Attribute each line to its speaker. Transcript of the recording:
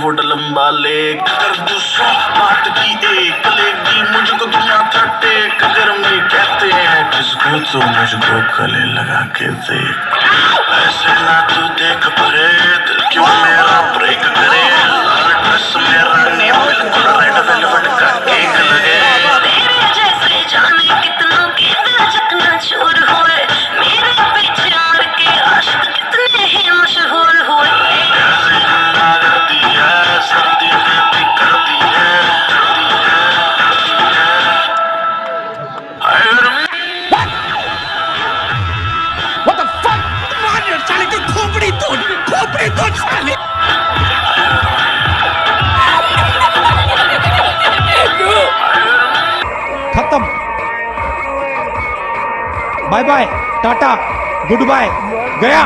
Speaker 1: बॉलीवुड लंबा लेक। अगर दूसरा बात की एक लेगी मुझको दुनिया था टेक। अगर मैं कहते हैं जिसको तो मुझको गले लगा के देख। ऐसे ना तू देख परे दिल क्यों मेरा ब्रेक करे। लाल ड्रेस मेरा नीम बिल्कुल रेड वेलवेट का केक लगे।
Speaker 2: तेरे जैसे जाने कितनों के दिल चकना चूर हुए। मेरे पीछे आड़ के आशिक कितने ही मशहूर हुए।
Speaker 1: ऐसे जिंदा कर दी है सर्दी में भी कर दी है।
Speaker 3: What the fuck? मार यार साले की खोपड़ी तोड़ साले। खत्म। Bye bye, tata, good bye, गया।